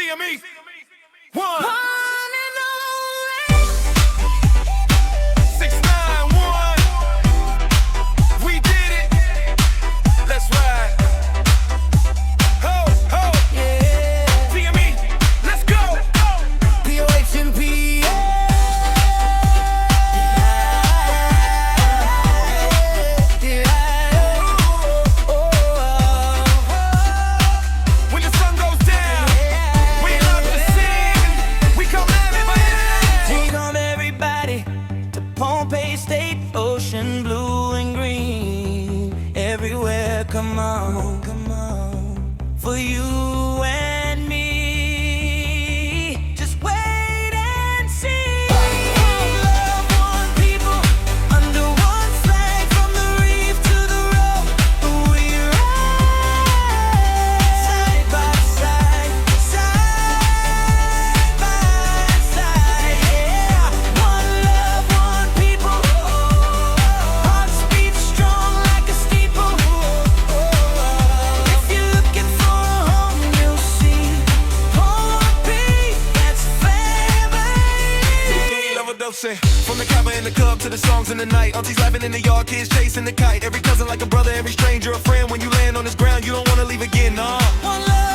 T.M.E. One. And only 691. We did it. Let's ride. Ho, ho. yeah. T.M.E. Let's go. P.O.H.N.P.E. When the sun goes down, we love to sing. We come everybody. We come everybody to P.O.H.N.P.E i State, ocean blue and green. Everywhere, come on, come on. For you and me, just wait and see. Love, one people, under one flag, from the reef to the road. We ride side by side, side by side. Yeah, one love, one people. Hearts beat strong like a steeple. If you're looking for a home, you'll see P.O.H.N.P.E, that's family. Overdosing. From the copper in the club to the songs in the night. Aunties laughing in the yard, kids chasing the kite. Every cousin like a brother, every stranger a friend. When you land on this ground, you don't wanna leave again, nah. One love.